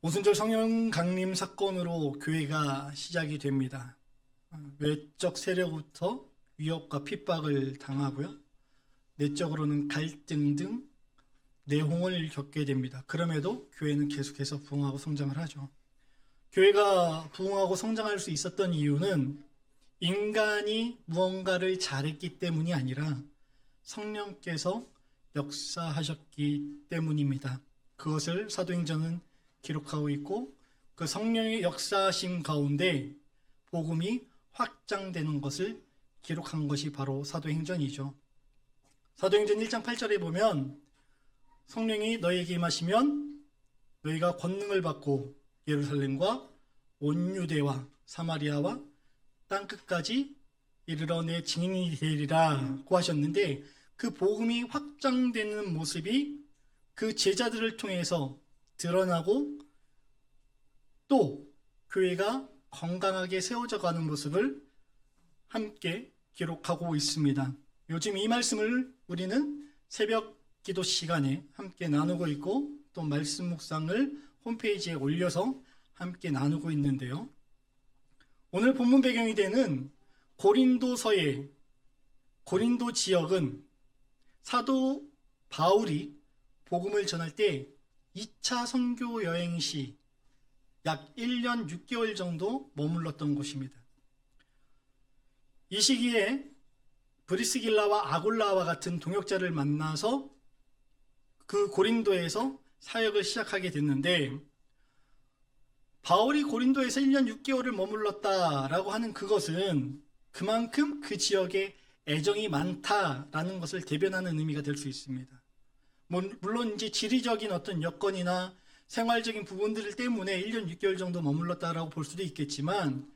오순절 성령 강림 사건으로 교회가 시작이 됩니다. 외적 세력부터 위협과 핍박을 당하고요. 내적으로는 갈등 등 내홍을 겪게 됩니다. 그럼에도 교회는 계속해서 부흥하고 성장을 하죠. 교회가 부흥하고 성장할 수 있었던 이유는 인간이 무언가를 잘했기 때문이 아니라 성령께서 역사하셨기 때문입니다. 그것을 사도행전은 기록하고 있고, 그 성령의 역사하심 가운데 복음이 확장되는 것을 기록한 것이 바로 사도행전이죠. 사도행전 1장 8절에 보면 성령이 너희에게 임하시면 너희가 권능을 받고 예루살렘과 온 유대와 사마리아와 땅끝까지 이르러 내 증인이 되리라고 하셨는데, 그 복음이 확장되는 모습이 그 제자들을 통해서 드러나고 또 교회가 건강하게 세워져 가는 모습을 함께 기록하고 있습니다. 요즘 이 말씀을 우리는 새벽 기도 시간에 함께 나누고 있고, 또 말씀 묵상을 홈페이지에 올려서 함께 나누고 있는데요. 오늘 본문 배경이 되는 고린도서의 고린도 지역은 사도 바울이 복음을 전할 때 2차 선교 여행 시 약 1년 6개월 정도 머물렀던 곳입니다. 이 시기에 브리스길라와 아굴라와 같은 동역자를 만나서 그 고린도에서 사역을 시작하게 됐는데, 바울이 고린도에서 1년 6개월을 머물렀다라고 하는 그것은 그만큼 그 지역에 애정이 많다라는 것을 대변하는 의미가 될 수 있습니다. 물론 이제 지리적인 어떤 여건이나 생활적인 부분들 때문에 1년 6개월 정도 머물렀다라고 볼 수도 있겠지만,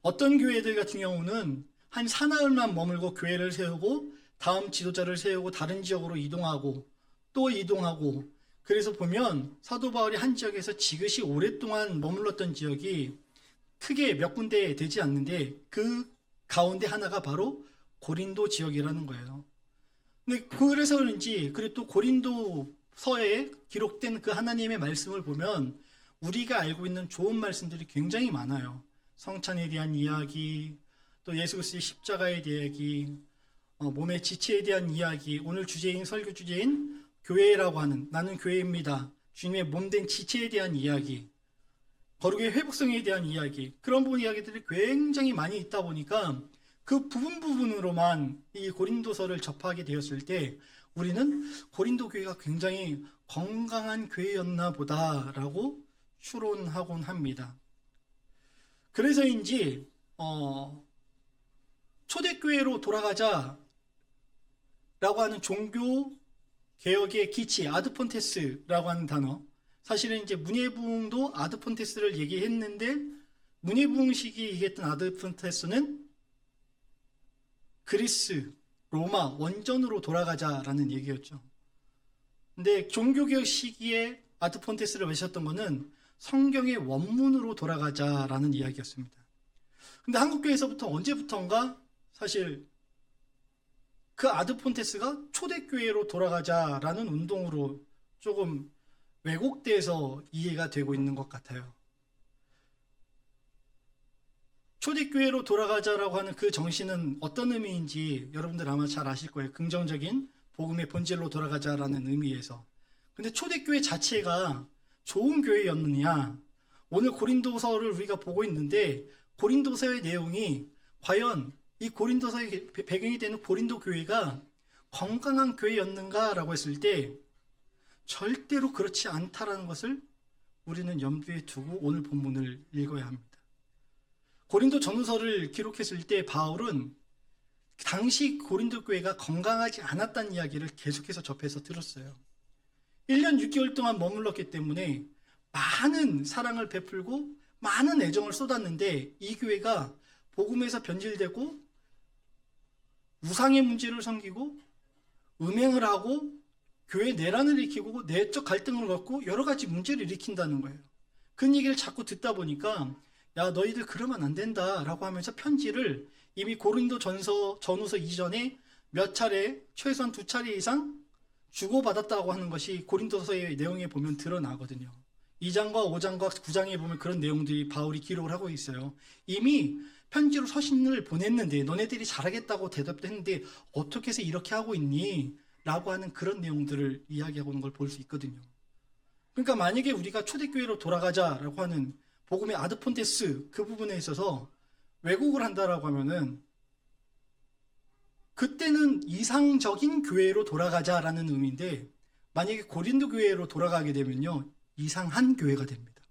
어떤 교회들 같은 경우는 한 사나흘만 머물고 교회를 세우고 다음 지도자를 세우고 다른 지역으로 이동하고 또 이동하고, 그래서 보면 사도 바울이 한 지역에서 지그시 오랫동안 머물렀던 지역이 크게 몇 군데 되지 않는데, 그 가운데 하나가 바로 고린도 지역이라는 거예요. 근데 그래서 그런지, 그리고 또 고린도서에 기록된 그 하나님의 말씀을 보면 우리가 알고 있는 좋은 말씀들이 굉장히 많아요. 성찬에 대한 이야기, 또 예수 그리스도의 십자가에 대한 이야기, 몸의 지체에 대한 이야기, 오늘 주제인 설교 주제인 교회라고 하는, 나는 교회입니다, 주님의 몸된 지체에 대한 이야기, 거룩의 회복성에 대한 이야기, 그런 부분 이야기들이 굉장히 많이 있다 보니까 그 부분으로만 이 고린도서를 접하게 되었을 때 우리는 고린도 교회가 굉장히 건강한 교회였나 보다라고 추론하곤 합니다. 그래서인지 초대교회로 돌아가자라고 하는 종교 개혁의 기치, 아드폰테스라고 하는 단어, 사실은 이제 문예부흥도 아드폰테스를 얘기했는데, 문예부흥식이 얘기했던 아드폰테스는 그리스, 로마 원전으로 돌아가자라는 얘기였죠. 근데 종교개혁 시기에 아드폰테스를 외쳤던 것은 성경의 원문으로 돌아가자라는 이야기였습니다. 근데 한국교회에서부터 언제부턴가 사실 그 아드폰테스가 초대교회로 돌아가자라는 운동으로 조금 왜곡돼서 이해가 되고 있는 것 같아요. 초대교회로 돌아가자라고 하는 그 정신은 어떤 의미인지 여러분들 아마 잘 아실 거예요. 긍정적인 복음의 본질로 돌아가자라는 의미에서. 근데 초대교회 자체가 좋은 교회였느냐? 오늘 고린도서를 우리가 보고 있는데, 고린도서의 내용이 과연 이 고린도서의 배경이 되는 고린도 교회가 건강한 교회였는가라고 했을 때 절대로 그렇지 않다라는 것을 우리는 염두에 두고 오늘 본문을 읽어야 합니다. 고린도 전후서를 기록했을 때 바울은 당시 고린도 교회가 건강하지 않았다는 이야기를 계속해서 접해서 들었어요. 1년 6개월 동안 머물렀기 때문에 많은 사랑을 베풀고 많은 애정을 쏟았는데, 이 교회가 복음에서 변질되고 우상의 문제를 섬기고 음행을 하고 교회 내란을 일으키고 내적 갈등을 갖고 여러 가지 문제를 일으킨다는 거예요. 그 얘기를 자꾸 듣다 보니까, 야, 너희들 그러면 안 된다라고 하면서 편지를 이미 고린도 전후서 이전에 몇 차례, 최소한 2차례 이상 주고받았다고 하는 것이 고린도서의 내용에 보면 드러나거든요. 2장과 5장과 9장에 보면 그런 내용들이 바울이 기록을 하고 있어요. 이미 편지로 서신을 보냈는데 너네들이 잘하겠다고 대답도 했는데 어떻게 해서 이렇게 하고 있니? 라고 하는 그런 내용들을 이야기하고 있는 걸 볼 수 있거든요. 그러니까 만약에 우리가 초대교회로 돌아가자라고 하는 복음의 아드폰테스 그 부분에 있어서 왜곡을 한다라고 하면은 그때는 이상적인 교회로 돌아가자라는 의미인데 만약에 고린도 교회로 돌아가게 되면요 이상한 교회가 됩니다.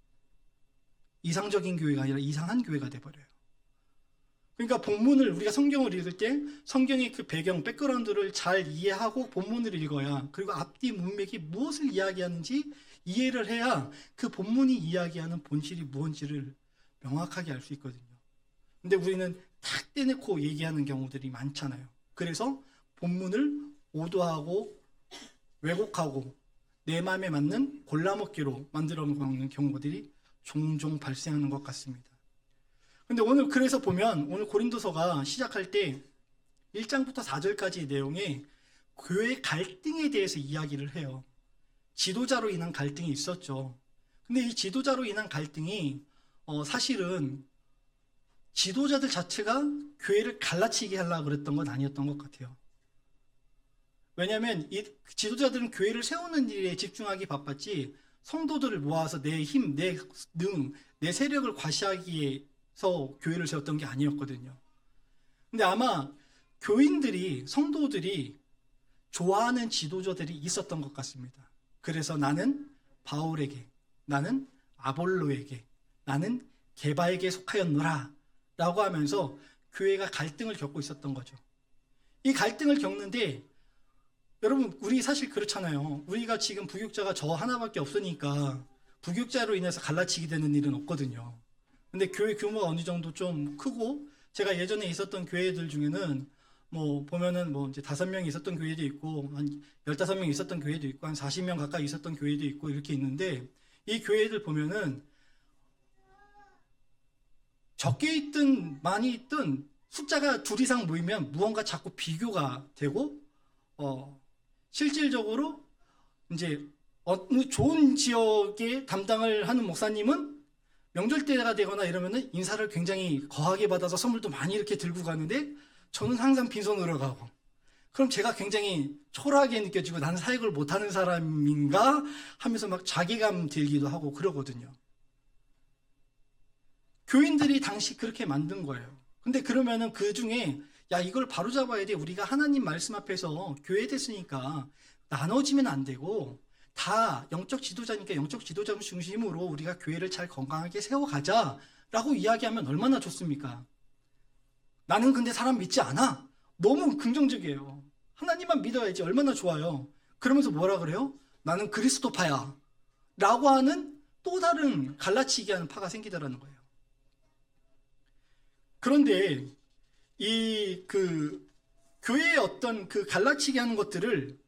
이상적인 교회가 아니라 이상한 교회가 돼버려요. 그러니까 본문을 우리가 성경을 읽을 때 성경의 그 배경, 백그라운드를 잘 이해하고 본문을 읽어야 그리고 앞뒤 문맥이 무엇을 이야기하는지 이해를 해야 그 본문이 이야기하는 본질이 무엇인지를 명확하게 알 수 있거든요. 근데 우리는 탁 떼놓고 얘기하는 경우들이 많잖아요. 그래서 본문을 오도하고 왜곡하고 내 마음에 맞는 골라먹기로 만들어 먹는 경우들이 종종 발생하는 것 같습니다. 근데 오늘 그래서 보면 오늘 고린도서가 시작할 때 1장부터 4절까지의 내용에 교회 갈등에 대해서 이야기를 해요. 지도자로 인한 갈등이 있었죠. 근데 이 지도자로 인한 갈등이 사실은 지도자들 자체가 교회를 갈라치게 하려고 그랬던 건 아니었던 것 같아요. 왜냐하면 이 지도자들은 교회를 세우는 일에 집중하기 바빴지 성도들을 모아서 내 힘, 내 능, 내 세력을 과시하기에 교회를 세웠던 게 아니었거든요. 근데 아마 교인들이, 성도들이 좋아하는 지도자들이 있었던 것 같습니다. 그래서 나는 바울에게, 나는 아볼로에게, 나는 게바에게 속하였노라 라고 하면서 교회가 갈등을 겪고 있었던 거죠. 이 갈등을 겪는데 여러분 우리 사실 그렇잖아요. 우리가 지금 부교육자가 저 하나밖에 없으니까 부교육자로 인해서 갈라치게 되는 일은 없거든요. 근데 교회 규모가 어느 정도 좀 크고 제가 예전에 있었던 교회들 중에는 뭐 보면은 뭐 이제 5명이 있었던 교회도 있고 한 15명 있었던 교회도 있고 한 40명 가까이 있었던 교회도 있고 이렇게 있는데 이 교회들 보면은 적게 있든 많이 있든 숫자가 둘 이상 모이면 무언가 자꾸 비교가 되고 실질적으로 이제 어느 좋은 지역에 담당을 하는 목사님은 명절 때가 되거나 이러면은 인사를 굉장히 거하게 받아서 선물도 많이 이렇게 들고 가는데 저는 항상 빈손으로 가고 그럼 제가 굉장히 초라하게 느껴지고 나는 사역을 못하는 사람인가 하면서 막 자괴감 들기도 하고 그러거든요. 교인들이 당시 그렇게 만든 거예요. 근데 그러면은 그 중에 야 이걸 바로잡아야 돼. 우리가 하나님 말씀 앞에서 교회 됐으니까 나눠지면 안 되고 다 영적 지도자니까 영적 지도자 중심으로 우리가 교회를 잘 건강하게 세워가자라고 이야기하면 얼마나 좋습니까? 나는 근데 사람 믿지 않아. 너무 긍정적이에요. 하나님만 믿어야지 얼마나 좋아요. 그러면서 뭐라 그래요? 나는 그리스도파야 라고 하는 또 다른 갈라치기 하는 파가 생기더라는 거예요. 그런데 이 교회의 어떤 그 갈라치기 하는 것들을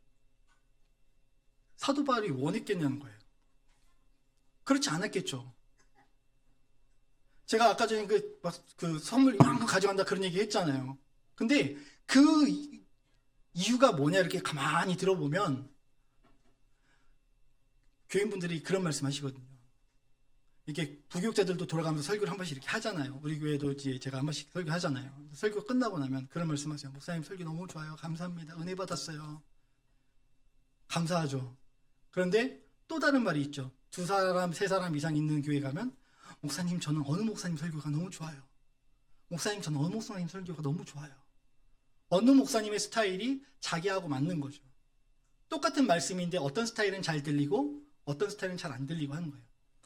사도 바울이 원했겠냐는 거예요. 그렇지 않았겠죠. 제가 아까 전에 그 선물 이만큼 가져간다 그런 얘기 했잖아요. 근데 그 이유가 뭐냐 이렇게 가만히 들어보면 교인분들이 그런 말씀 하시거든요. 이렇게 부교육자들도 돌아가면서 설교를 한 번씩 이렇게 하잖아요. 우리 교회도 이제 제가 한 번씩 설교 하잖아요. 설교 끝나고 나면 그런 말씀 하세요. 목사님 설교 너무 좋아요. 감사합니다. 은혜 받았어요. 감사하죠. 그런데 또 다른 말이 있죠. 2사람, 3사람 이상 있는 교회 가면 목사님 저는 어느 목사님 설교가 너무 좋아요. 목사님 저는 어느 목사님 설교가 너무 좋아요. 어느 목사님의 스타일이 자기하고 맞는 거죠. 똑같은 말씀인데 어떤 스타일은 잘 들리고 어떤 스타일은 잘 안 들리고 하는 거예요.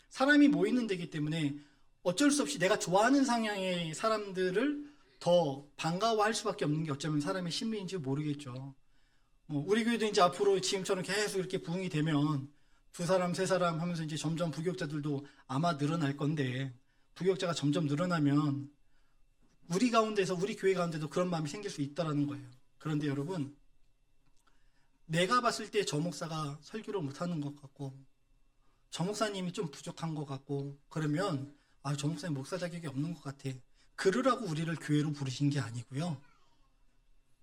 사람이 모이는 데기 때문에 어쩔 수 없이 내가 좋아하는 성향의 사람들을 더 반가워할 수밖에 없는 게 어쩌면 사람의 심리인지 모르겠죠. 우리 교회도 이제 앞으로 지금처럼 계속 이렇게 부흥이 되면 2사람, 3사람 하면서 이제 점점 부교육자들도 아마 늘어날 건데 부교육자가 점점 늘어나면 우리 가운데서 우리 교회 가운데도 그런 마음이 생길 수 있다라는 거예요. 그런데 여러분 내가 봤을 때 저 목사가 설교를 못하는 것 같고 저 목사님이 좀 부족한 것 같고 그러면 저 목사님 목사 자격이 없는 것 같아. 그러라고 우리를 교회로 부르신 게 아니고요.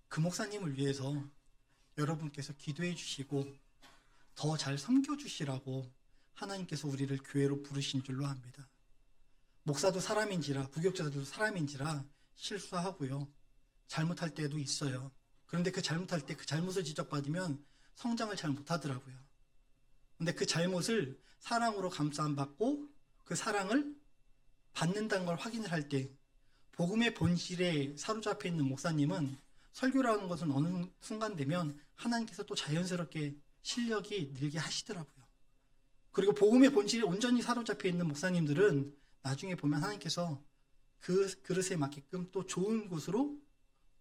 그 목사님을 위해서 여러분께서 기도해 주시고 더 잘 섬겨 주시라고 하나님께서 우리를 교회로 부르신 줄로 압니다. 목사도 사람인지라, 부교육자들도 사람인지라 실수하고요. 잘못할 때도 있어요. 그런데 그 잘못할 때 그 잘못을 지적받으면 성장을 잘 못하더라고요. 근데 그 잘못을 사랑으로 감싸안 받고 그 사랑을 받는다는 걸 확인을 할 때 복음의 본질에 사로잡혀 있는 목사님은 설교라는 것은 어느 순간 되면 하나님께서 또 자연스럽게 실력이 늘게 하시더라고요. 그리고 복음의 본질에 온전히 사로잡혀 있는 목사님들은 나중에 보면 하나님께서 그 그릇에 맞게끔 또 좋은 곳으로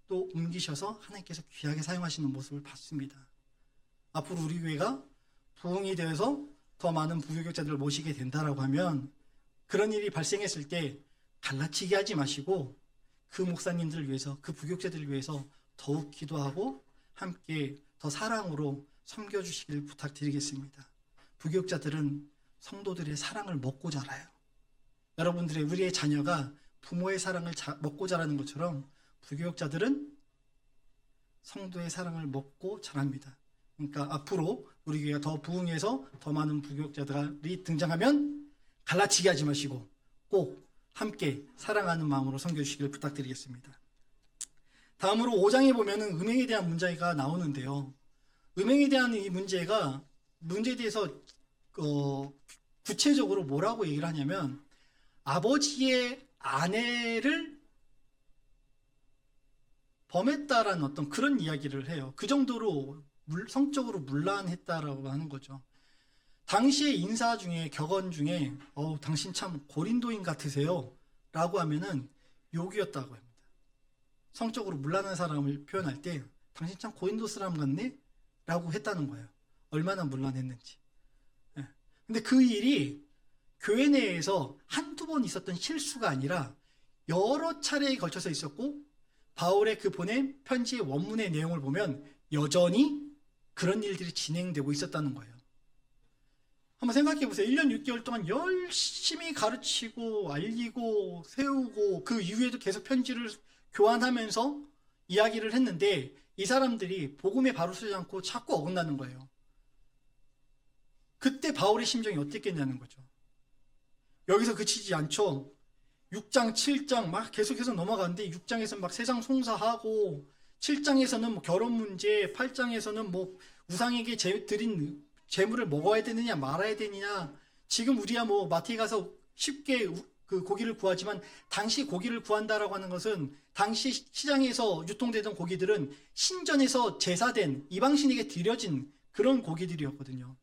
또 옮기셔서 하나님께서 귀하게 사용하시는 모습을 봤습니다. 앞으로 우리 교회가 부흥이 되어서 더 많은 부교육자들을 모시게 된다라고 하면 그런 일이 발생했을 때 갈라치기 하지 마시고 그 목사님들을 위해서, 그 부교육자들을 위해서 더욱 기도하고 함께 더 사랑으로 섬겨주시길 부탁드리겠습니다. 부교육자들은 성도들의 사랑을 먹고 자라요. 여러분들의 우리의 자녀가 부모의 사랑을 먹고 자라는 것처럼 부교육자들은 성도의 사랑을 먹고 자랍니다. 그러니까 앞으로 우리 교회가 더 부흥해서 더 많은 부교육자들이 등장하면 갈라치기 하지 마시고 꼭 함께 사랑하는 마음으로 섬겨주시길 부탁드리겠습니다. 다음으로 5장에 보면은 음행에 대한 문제가 나오는데요. 음행에 대한 이 문제에 대해서 구체적으로 뭐라고 얘기를 하냐면 아버지의 아내를 범했다라는 어떤 그런 이야기를 해요. 그 정도로 성적으로 문란했다라고 하는 거죠. 당시의 인사 중에, 격언 중에 당신 참 고린도인 같으세요 라고 하면은 욕이었다고 합니다. 성적으로 문란한 사람을 표현할 때 당신 참 고린도 사람 같네 라고 했다는 거예요. 얼마나 문란했는지. 근데 그 일이 교회 내에서 한두 번 있었던 실수가 아니라 여러 차례에 걸쳐서 있었고 바울의 그 보낸 편지의 원문의 내용을 보면 여전히 그런 일들이 진행되고 있었다는 거예요. 한번 생각해 보세요. 1년 6개월 동안 열심히 가르치고 알리고 세우고 그 이후에도 계속 편지를 교환하면서 이야기를 했는데 이 사람들이 복음에 바로 서지 않고 자꾸 어긋나는 거예요. 그때 바울의 심정이 어땠겠냐는 거죠. 여기서 그치지 않죠. 6장, 7장 막 계속해서 넘어가는데 6장에서는 막 세상 송사하고 7장에서는 뭐 결혼 문제, 8장에서는 뭐 우상에게 드린 재물을 먹어야 되느냐 말아야 되느냐. 지금 우리야 뭐 마트에 가서 쉽게 그 고기를 구하지만 당시 고기를 구한다라고 하는 것은 당시 시장에서 유통되던 고기들은 신전에서 제사된 이방신에게 드려진 그런 고기들이었거든요.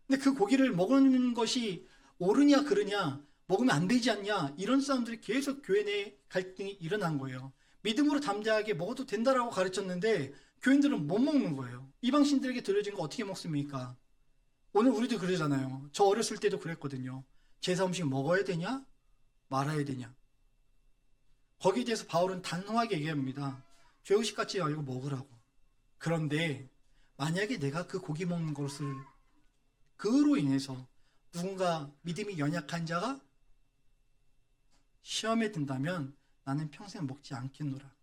근데 그 고기를 먹는 것이 옳으냐 그르냐, 먹으면 안 되지 않냐, 이런 싸움들이 계속 교회 내 갈등이 일어난 거예요. 믿음으로 담대하게 먹어도 된다라고 가르쳤는데 교인들은 못 먹는 거예요. 이방신들에게 드려진 거 어떻게 먹습니까? 오늘 우리도 그러잖아요. 저 어렸을 때도 그랬거든요. 제사 음식 먹어야 되냐 말아야 되냐. 거기에 대해서 바울은 단호하게 얘기합니다. 죄의식 갖지 말고 먹으라고. 그런데 만약에 내가 그 고기 먹는 것을 그로 인해서 누군가 믿음이 연약한 자가 시험에 든다면 나는 평생 먹지 않겠노라.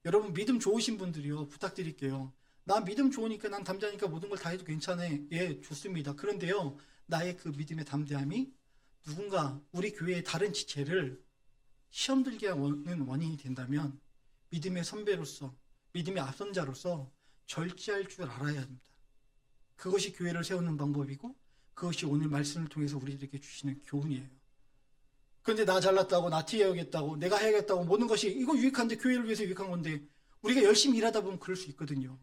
여러분 믿음 좋으신 분들이요, 부탁드릴게요. 나 믿음 좋으니까, 난 담대하니까 모든 걸 다 해도 괜찮아요. 예, 좋습니다. 그런데요, 나의 그 믿음의 담대함이 누군가 우리 교회의 다른 지체를 시험 들게 하는 원인이 된다면 믿음의 선배로서, 믿음의 앞선자로서 절제할 줄 알아야 합니다. 그것이 교회를 세우는 방법이고 그것이 오늘 말씀을 통해서 우리들에게 주시는 교훈이에요. 그런데 나 잘났다고, 나 티해야겠다고, 내가 해야겠다고, 모든 것이 이거 유익한데, 교회를 위해서 유익한 건데 우리가 열심히 일하다 보면 그럴 수 있거든요.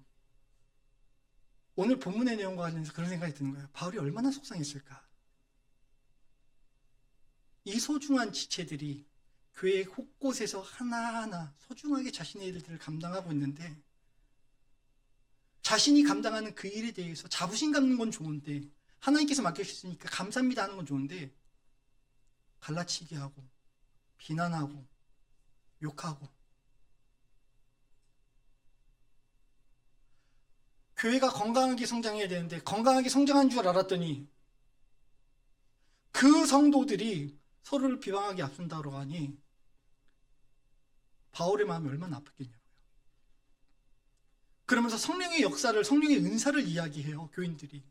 오늘 본문의 내용과 관련해서 그런 생각이 드는 거예요. 바울이 얼마나 속상했을까. 이 소중한 지체들이 교회 곳곳에서 하나하나 소중하게 자신의 일들을 감당하고 있는데 자신이 감당하는 그 일에 대해서 자부심 갖는 건 좋은데, 하나님께서 맡겨주셨으니까 감사합니다 하는 건 좋은데 갈라치기 하고 비난하고 욕하고, 교회가 건강하게 성장해야 되는데 건강하게 성장한 줄 알았더니 그 성도들이 서로를 비방하게 앞선다고 하니 바울의 마음이 얼마나 아팠겠냐고요. 그러면서 성령의 역사를, 성령의 은사를 이야기해요, 교인들이.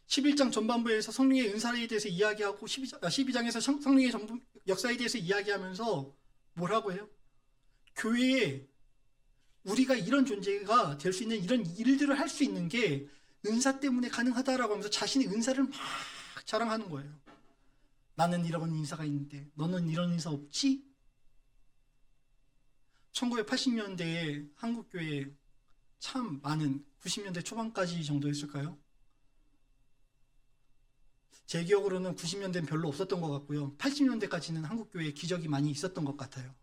11장 전반부에서 성령의 은사에 대해서 이야기하고 12장에서 성령의 역사에 대해서 이야기하면서 뭐라고 해요? 교회에 우리가 이런 존재가 될 수 있는 이런 일들을 할 수 있는 게 은사 때문에 가능하다라고 하면서 자신의 은사를 막 자랑하는 거예요. 나는 이런 인사가 있는데 너는 이런 인사 없지? 1980년대에 한국교회에 참 많은 90년대 초반까지 정도 했을까요? 제 기억으로는 90년대는 별로 없었던 것 같고요. 80년대까지는 한국교회에 기적이 많이 있었던 것 같아요.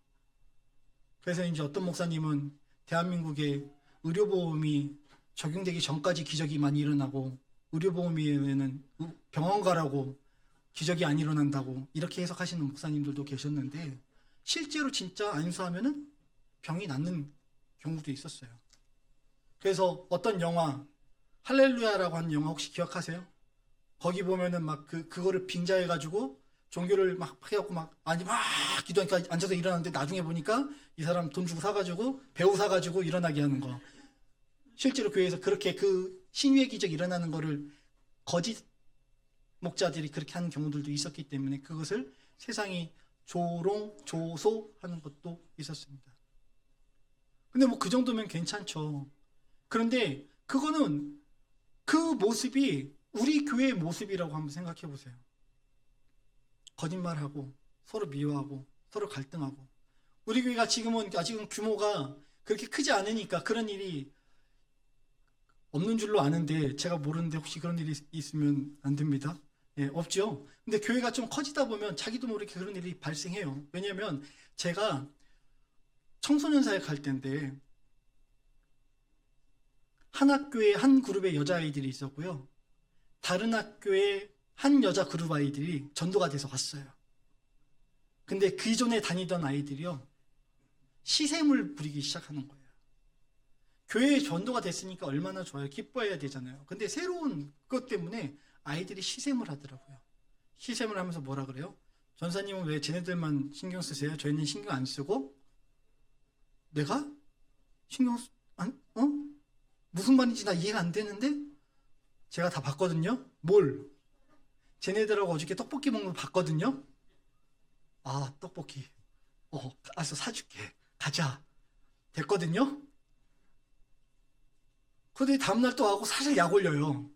그래서 이제 어떤 목사님은 대한민국에 의료보험이 적용되기 전까지 기적이 많이 일어나고 의료보험에는 병원 가라고 기적이 안 일어난다고 이렇게 해석하시는 목사님들도 계셨는데 실제로 진짜 안수하면은 병이 낫는 경우도 있었어요. 그래서 어떤 영화 할렐루야라고 하는 영화 혹시 기억하세요? 거기 보면은 막 그거를 빙자해가지고 종교를 막 해갖고 막 기도하니까 앉아서 일어났는데 나중에 보니까 이 사람 돈 주고 사가지고 배우 사가지고 일어나게 하는 거. 실제로 교회에서 그렇게 그 신유의 기적이 일어나는 거를 거짓 목자들이 그렇게 하는 경우들도 있었기 때문에 그것을 세상이 조소하는 것도 있었습니다. 근데 뭐 그 정도면 괜찮죠. 그런데 그거는 그 모습이 우리 교회의 모습이라고 한번 생각해 보세요. 거짓말하고 서로 미워하고 서로 갈등하고 우리 교회가 지금은 아직은 규모가 그렇게 크지 않으니까 그런 일이 없는 줄로 아는데 제가 모르는데 혹시 그런 일이 있으면 안 됩니다. 예, 없죠. 근데 교회가 좀 커지다 보면 자기도 모르게 그런 일이 발생해요. 왜냐면 제가 청소년 사회 갈 때인데 한 학교에 한 그룹의 여자아이들이 있었고요. 다른 학교에 한 여자 그룹 아이들이 전도가 돼서 왔어요. 근데 그 전에 다니던 아이들이요. 시샘을 부리기 시작하는 거예요. 교회에 전도가 됐으니까 얼마나 좋아요. 기뻐해야 되잖아요. 근데 새로운 것 때문에 아이들이 시샘을 하더라고요. 시샘을 하면서 뭐라 그래요? 전사님은 왜 쟤네들만 신경 쓰세요? 저희는 신경 안 쓰고? 내가? 무슨 말인지 나 이해가 안 되는데? 제가 다 봤거든요? 뭘? 쟤네들하고 어저께 떡볶이 먹는 거 봤거든요? 아, 떡볶이. 알았어, 사줄게. 가자. 됐거든요? 근데 다음날 또 하고 사실 약 올려요.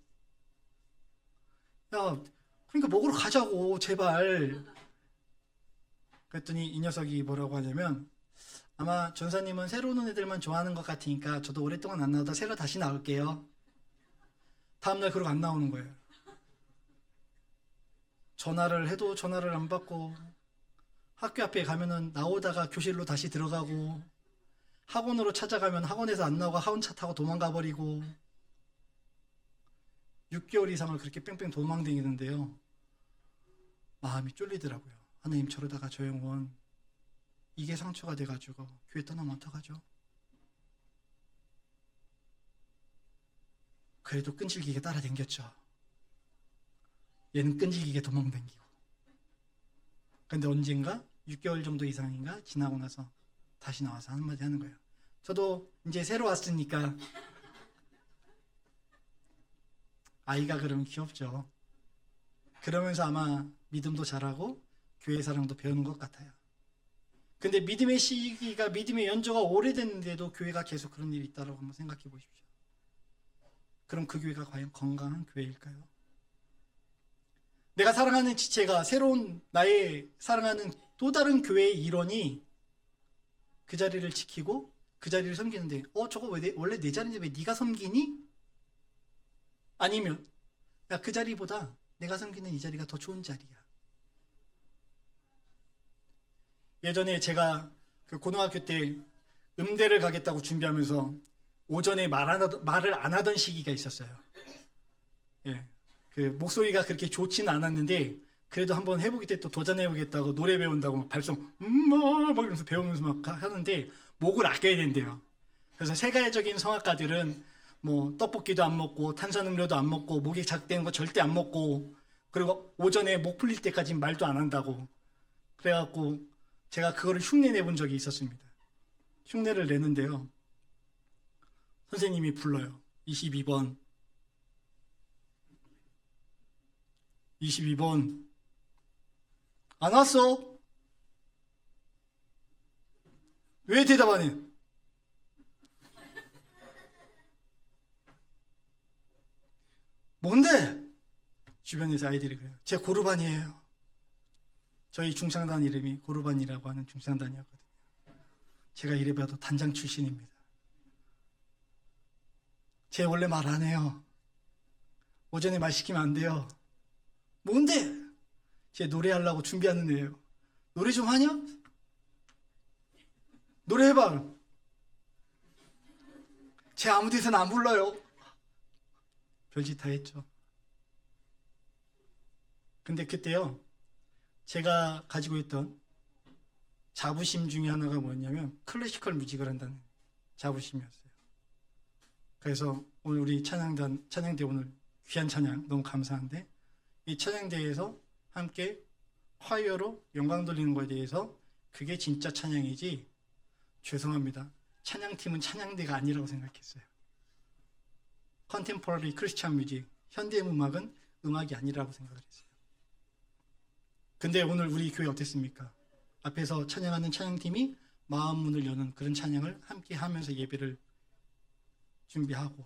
야, 그러니까 먹으러 가자고, 제발. 그랬더니 이 녀석이 뭐라고 하냐면, 아마 전사님은 새로 오는 애들만 좋아하는 것 같으니까 저도 오랫동안 안 나오다 새로 다시 나올게요. 다음날 그러고 안 나오는 거예요. 전화를 해도 전화를 안 받고, 학교 앞에 가면은 나오다가 교실로 다시 들어가고, 학원으로 찾아가면 학원에서 안 나오고 학원차 타고 도망가 버리고, 6개월 이상을 그렇게 뺑뺑 도망다니는데요. 마음이 쫄리더라고요. 하나님, 저러다가 저 영혼 이게 상처가 돼가지고 교회 떠나면 어떡하죠? 그래도 끈질기게 따라다녔죠. 얘는 끈질기게 도망다니고. 근데 언젠가 6개월 정도 이상인가 지나고 나서 다시 나와서 한마디 하는 거예요. 저도 이제 새로 왔으니까 아이가 그러면 귀엽죠. 그러면서 아마 믿음도 잘하고 교회 사랑도 배우는 것 같아요. 근데 믿음의 시기가 믿음의 연조가 오래됐는데도 교회가 계속 그런 일이 있다고 한번 생각해 보십시오. 그럼 그 교회가 과연 건강한 교회일까요? 내가 사랑하는 지체가 새로운 나의 사랑하는 또 다른 교회의 일원이 그 자리를 지키고 그 자리를 섬기는데 저거 원래 내 자리인데 왜 네가 섬기니? 아니면 야, 그 자리보다 내가 섬기는 이 자리가 더 좋은 자리야. 예전에 제가 그 고등학교 때 음대를 가겠다고 준비하면서 오전에 말을 안 하던 시기가 있었어요. 예, 그 목소리가 그렇게 좋지는 않았는데 그래도 한번 해보기 때 또 도전해보겠다고 노래 배운다고 막 발성 막 이러면서 배우면서 막 하는데 목을 아껴야 된대요. 그래서 세계적인 성악가들은 뭐 떡볶이도 안 먹고 탄산음료도 안 먹고 목이 작대는 거 절대 안 먹고 그리고 오전에 목 풀릴 때까지 말도 안 한다고 그래갖고 제가 그거를 흉내 내본 적이 있었습니다. 흉내를 내는데요. 선생님이 불러요. 22번 22번. 안 왔어? 왜 대답 안 해? 뭔데? 주변에서 아이들이 그래요. 제 고르반이에요. 저희 중창단 이름이 고르반이라고 하는 중창단이었거든요. 제가 이래봐도 단장 출신입니다. 제 원래 말 안 해요. 오전에 말 시키면 안 돼요. 뭔데? 제 노래하려고 준비하는 애예요. 노래 좀 하냐? 노래 해봐. 제 아무 데서는 안 불러요. 별짓 다 했죠. 근데 그때요, 제가 가지고 있던 자부심 중에 하나가 뭐였냐면 클래시컬 뮤직을 한다는 자부심이었어요. 그래서 오늘 우리 찬양대 오늘 귀한 찬양 너무 감사한데, 이 찬양대에서 함께 화이어로 영광 돌리는 거에 대해서 그게 진짜 찬양이지, 죄송합니다, 찬양팀은 찬양대가 아니라고 생각했어요. 컨템포러리 크리스찬 뮤직, 현대 음악은 음악이 아니라고 생각을 했어요. 근데 오늘 우리 교회 어땠습니까? 앞에서 찬양하는 찬양팀이 마음 문을 여는 그런 찬양을 함께 하면서 예배를 준비하고,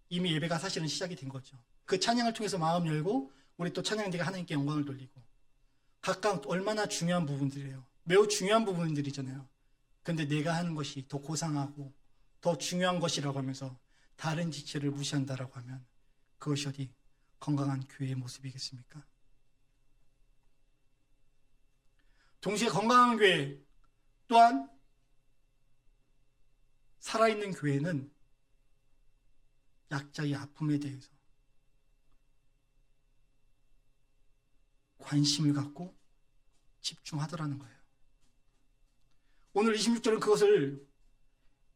이미 예배가 사실은 시작이 된 거죠. 그 찬양을 통해서 마음 열고 우리 또 찬양대가 하나님께 영광을 돌리고, 각각 얼마나 중요한 부분들이에요. 매우 중요한 부분들이잖아요. 근데 내가 하는 것이 더 고상하고 더 중요한 것이라고 하면서 다른 지체를 무시한다라고 하면 그것이 어디 건강한 교회의 모습이겠습니까? 동시에 건강한 교회 또한, 살아있는 교회는 약자의 아픔에 대해서 관심을 갖고 집중하더라는 거예요. 오늘 26절은 그것을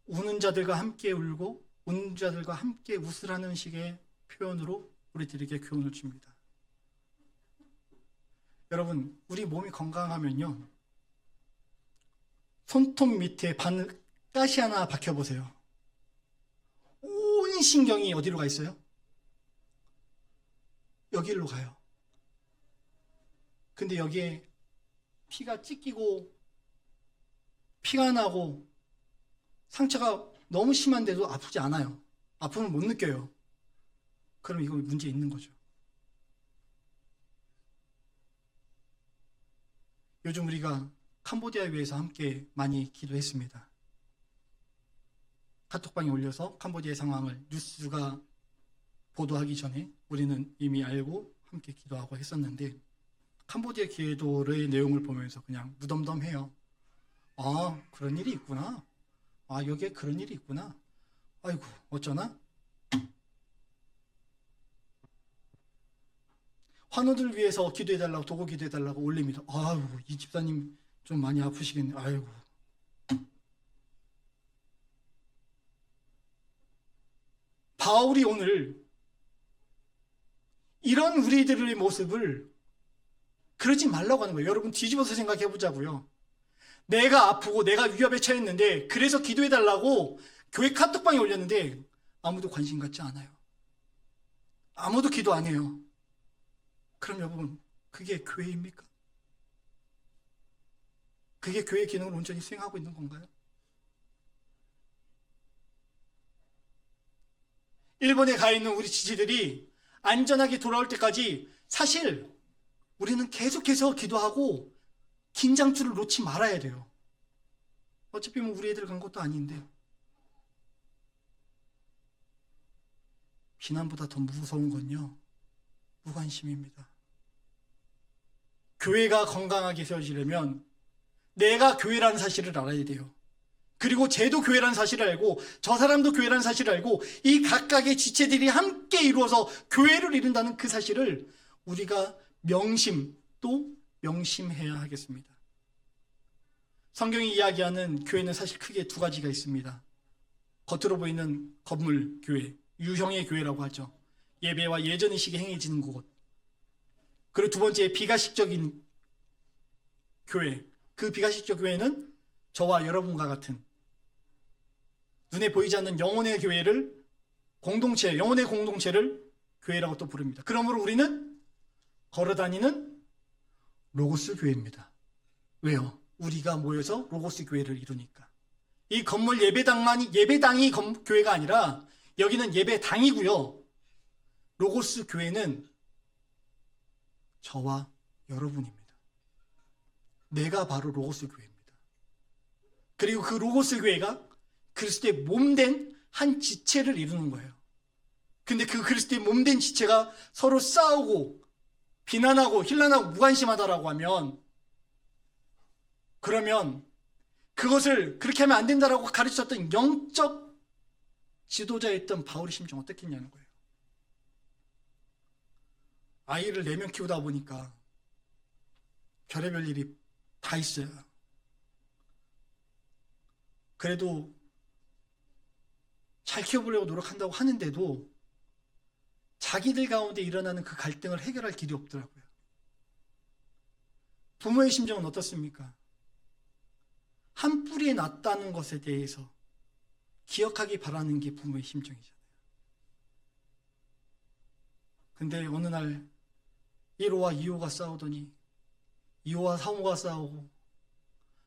우는 자들과 함께 울고 웃는 자들과 함께 웃으라는 식의 표현으로 우리들에게 교훈을 줍니다. 여러분, 우리 몸이 건강하면요, 손톱 밑에 가시 하나 박혀보세요. 온 신경이 어디로 가 있어요? 여기로 가요. 근데 여기에 피가 찢기고 피가 나고 상처가 너무 심한데도 아프지 않아요. 아픔을 못 느껴요. 그럼 이거 문제 있는 거죠. 요즘 우리가 캄보디아 위해서 함께 많이 기도했습니다. 카톡방에 올려서 캄보디아의 상황을 뉴스가 보도하기 전에 우리는 이미 알고 함께 기도하고 했었는데, 캄보디아 기도의 내용을 보면서 그냥 무덤덤해요. 아, 그런 일이 있구나. 아, 여기에 그런 일이 있구나. 아이고, 어쩌나? 환우들 위해서 기도해달라고, 도고 기도해달라고 올립니다. 아이고, 이 집사님 좀 많이 아프시겠네. 아이고. 바울이 오늘 이런 우리들의 모습을 그러지 말라고 하는 거예요. 여러분, 뒤집어서 생각해 보자고요. 내가 아프고 내가 위협에 처했는데 그래서 기도해달라고 교회 카톡방에 올렸는데 아무도 관심 갖지 않아요. 아무도 기도 안 해요. 그럼 여러분, 그게 교회입니까? 그게 교회의 기능을 온전히 수행하고 있는 건가요? 일본에 가 있는 우리 지체들이 안전하게 돌아올 때까지 사실 우리는 계속해서 기도하고 긴장줄을 놓지 말아야 돼요. 어차피 뭐 우리 애들 간 것도 아닌데. 비난보다 더 무서운 건요, 무관심입니다. 교회가 건강하게 세워지려면 내가 교회라는 사실을 알아야 돼요. 그리고 쟤도 교회라는 사실을 알고 저 사람도 교회라는 사실을 알고 이 각각의 지체들이 함께 이루어서 교회를 이룬다는 그 사실을 우리가 또 명심해야 하겠습니다. 성경이 이야기하는 교회는 사실 크게 두 가지가 있습니다. 겉으로 보이는 건물 교회, 유형의 교회라고 하죠. 예배와 예전의식이 행해지는 곳. 그리고 두 번째, 비가식적인 교회. 그 비가식적 교회는 저와 여러분과 같은 눈에 보이지 않는 영혼의 교회를, 영혼의 공동체를 교회라고 또 부릅니다. 그러므로 우리는 걸어다니는 로고스 교회입니다. 왜요? 우리가 모여서 로고스 교회를 이루니까. 이 건물 예배당이 교회가 아니라 여기는 예배당이고요. 로고스 교회는 저와 여러분입니다. 내가 바로 로고스 교회입니다. 그리고 그 로고스 교회가 그리스도의 몸된 한 지체를 이루는 거예요. 근데 그 그리스도의 몸된 지체가 서로 싸우고 비난하고 힐난하고 무관심하다라고 하면, 그러면 그것을 그렇게 하면 안 된다라고 가르쳤던 영적 지도자였던 바울의 심정 어떻겠냐는 거예요. 아이를 4명 키우다 보니까 별의별 일이 다 있어요. 그래도 잘 키워보려고 노력한다고 하는데도 자기들 가운데 일어나는 그 갈등을 해결할 길이 없더라고요. 부모의 심정은 어떻습니까? 한 뿌리에 났다는 것에 대해서 기억하기 바라는 게 부모의 심정이잖아요. 근데 어느 날 1호와 2호가 싸우더니 2호와 3호가 싸우고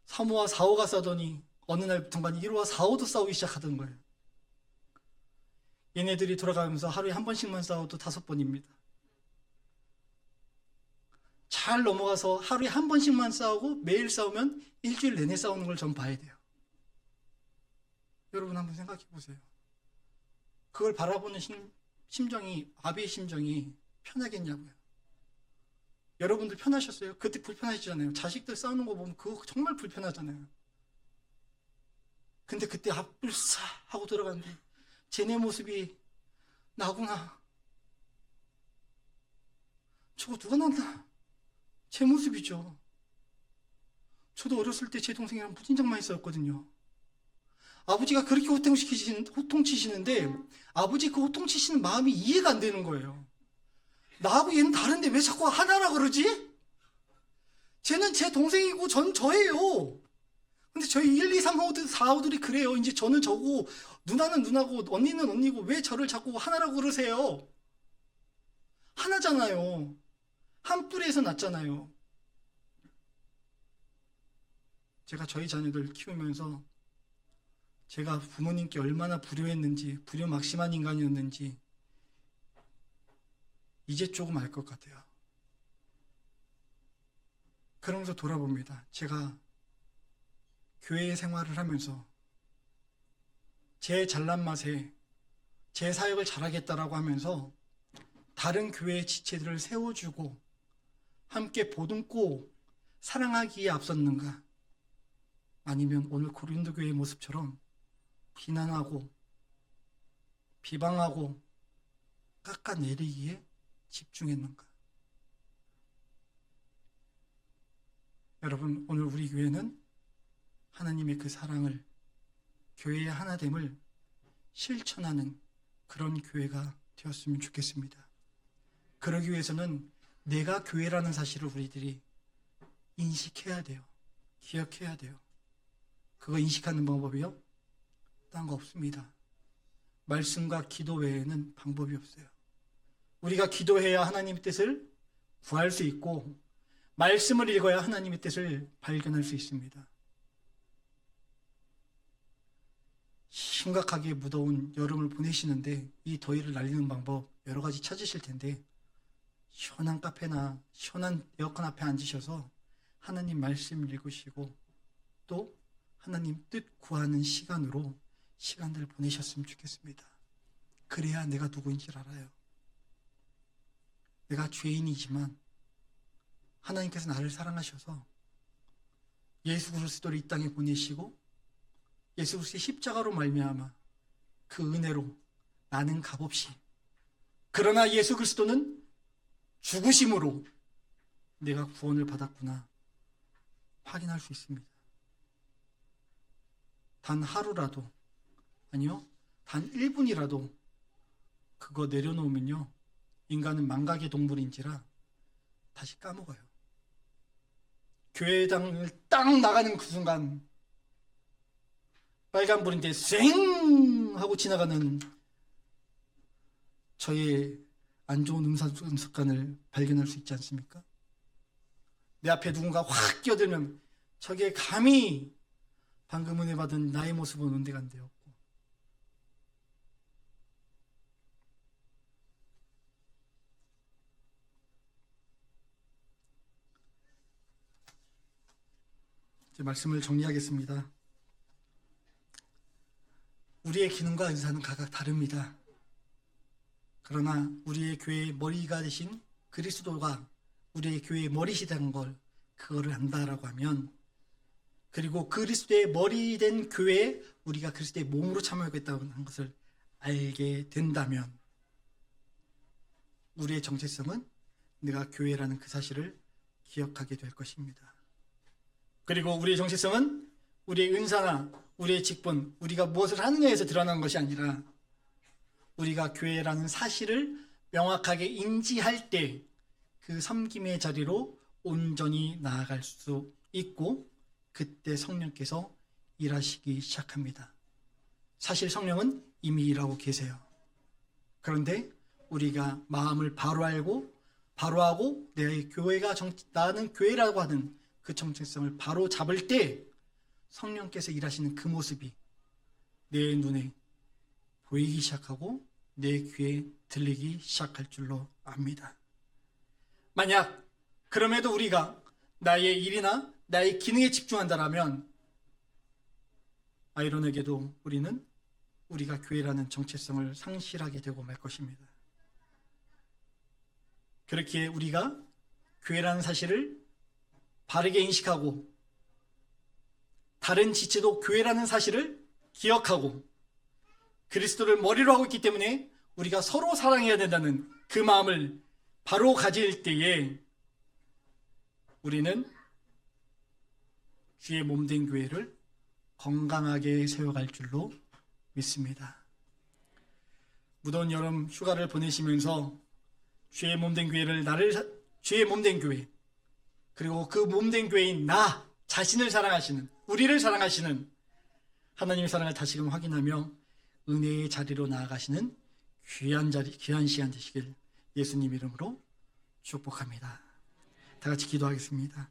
3호와 4호가 싸우더니 어느 날부터만 1호와 4호도 싸우기 시작하던 거예요. 얘네들이 돌아가면서 하루에 한 번씩만 싸워도 5번입니다. 잘 넘어가서 하루에 한 번씩만 싸우고 매일 싸우면 일주일 내내 싸우는 걸 전 봐야 돼요. 여러분 한번 생각해 보세요. 그걸 바라보는 심정이, 아비의 심정이 편하겠냐고요. 여러분들 편하셨어요? 그때 불편하시잖아요. 자식들 싸우는 거 보면 그거 정말 불편하잖아요. 근데 그때 앞을 싹 하고 들어갔는데 쟤네 모습이 나구나. 저거 누가 낳나? 제 모습이죠. 저도 어렸을 때 제 동생이랑 무진장 많이 싸웠거든요. 아버지가 그렇게 호통치시는데 아버지 그 호통치시는 마음이 이해가 안 되는 거예요. 나하고 얘는 다른데 왜 자꾸 하나라 그러지? 쟤는 제 동생이고 전 저예요. 근데 저희 1, 2, 3, 4호들이 그래요. 이제 저는 저고 누나는 누나고 언니는 언니고 왜 저를 자꾸 하나라고 그러세요? 하나잖아요. 한 뿌리에서 났잖아요. 제가 저희 자녀들 키우면서 제가 부모님께 얼마나 불효했는지, 불효막심한 인간이었는지 이제 조금 알 것 같아요. 그러면서 돌아봅니다. 제가 교회 생활을 하면서 제 잘난 맛에 제 사역을 잘하겠다라고 하면서 다른 교회의 지체들을 세워주고 함께 보듬고 사랑하기에 앞섰는가? 아니면 오늘 고린도 교회의 모습처럼 비난하고 비방하고 깎아내리기에 집중했는가? 여러분, 오늘 우리 교회는 하나님의 그 사랑을, 교회의 하나됨을 실천하는 그런 교회가 되었으면 좋겠습니다. 그러기 위해서는 내가 교회라는 사실을 우리들이 인식해야 돼요. 기억해야 돼요. 그거 인식하는 방법이요? 딴 거 없습니다. 말씀과 기도 외에는 방법이 없어요. 우리가 기도해야 하나님의 뜻을 구할 수 있고 말씀을 읽어야 하나님의 뜻을 발견할 수 있습니다. 심각하게 무더운 여름을 보내시는데 이 더위를 날리는 방법 여러 가지 찾으실 텐데 시원한 카페나 시원한 에어컨 앞에 앉으셔서 하나님 말씀 읽으시고 또 하나님 뜻 구하는 시간으로 시간들을 보내셨으면 좋겠습니다. 그래야 내가 누구인지를 알아요. 내가 죄인이지만 하나님께서 나를 사랑하셔서 예수 그리스도를 이 땅에 보내시고 예수 그리스도의 십자가로 말미암아 그 은혜로 나는 값없이, 그러나 예수 그리스도는 죽으심으로 내가 구원을 받았구나 확인할 수 있습니다. 단 하루라도, 아니요, 단 1분이라도 그거 내려놓으면요, 인간은 망각의 동물인지라 다시 까먹어요. 교회당을 딱 나가는 그 순간 빨간불인데 쌩 하고 지나가는 저의 안 좋은 습관을 발견할 수 있지 않습니까? 내 앞에 누군가 확 끼어들면 저게 감히 방금 은혜 받은 나의 모습은 온데간데 없고, 제 말씀을 정리하겠습니다. 우리의 기능과 은사는 각각 다릅니다. 그러나 우리의 교회의 머리가 되신 그리스도가 우리의 교회의 머리시다는 걸, 그거를 안다라고 하면, 그리고 그리스도의 머리 된 교회에 우리가 그리스도의 몸으로 참여하겠다는 것을 알게 된다면, 우리의 정체성은 내가 교회라는 그 사실을 기억하게 될 것입니다. 그리고 우리의 정체성은 우리의 은사나 우리의 직분, 우리가 무엇을 하느냐에서 드러나는 것이 아니라, 우리가 교회라는 사실을 명확하게 인지할 때 그 섬김의 자리로 온전히 나아갈 수 있고, 그때 성령께서 일하시기 시작합니다. 사실 성령은 이미 일하고 계세요. 그런데 우리가 마음을 바로 알고 바로 하고 내 교회가 나는 교회라고 하는 그 정체성을 바로 잡을 때 성령께서 일하시는 그 모습이 내 눈에 보이기 시작하고 내 귀에 들리기 시작할 줄로 압니다. 만약 그럼에도 우리가 나의 일이나 나의 기능에 집중한다면, 아이러니하게도 우리는 우리가 교회라는 정체성을 상실하게 되고 말 것입니다. 그렇게 우리가 교회라는 사실을 바르게 인식하고 다른 지체도 교회라는 사실을 기억하고 그리스도를 머리로 하고 있기 때문에 우리가 서로 사랑해야 된다는 그 마음을 바로 가질 때에 우리는 주의 몸된 교회를 건강하게 세워갈 줄로 믿습니다. 무더운 여름 휴가를 보내시면서 주의 몸된 교회를 주의 몸된 교회, 그리고 그 몸된 교회인 나 자신을 사랑하시는, 우리를 사랑하시는 하나님의 사랑을 다시금 확인하며 은혜의 자리로 나아가시는 귀한 시간 되시길 예수님 이름으로 축복합니다. 다 같이 기도하겠습니다.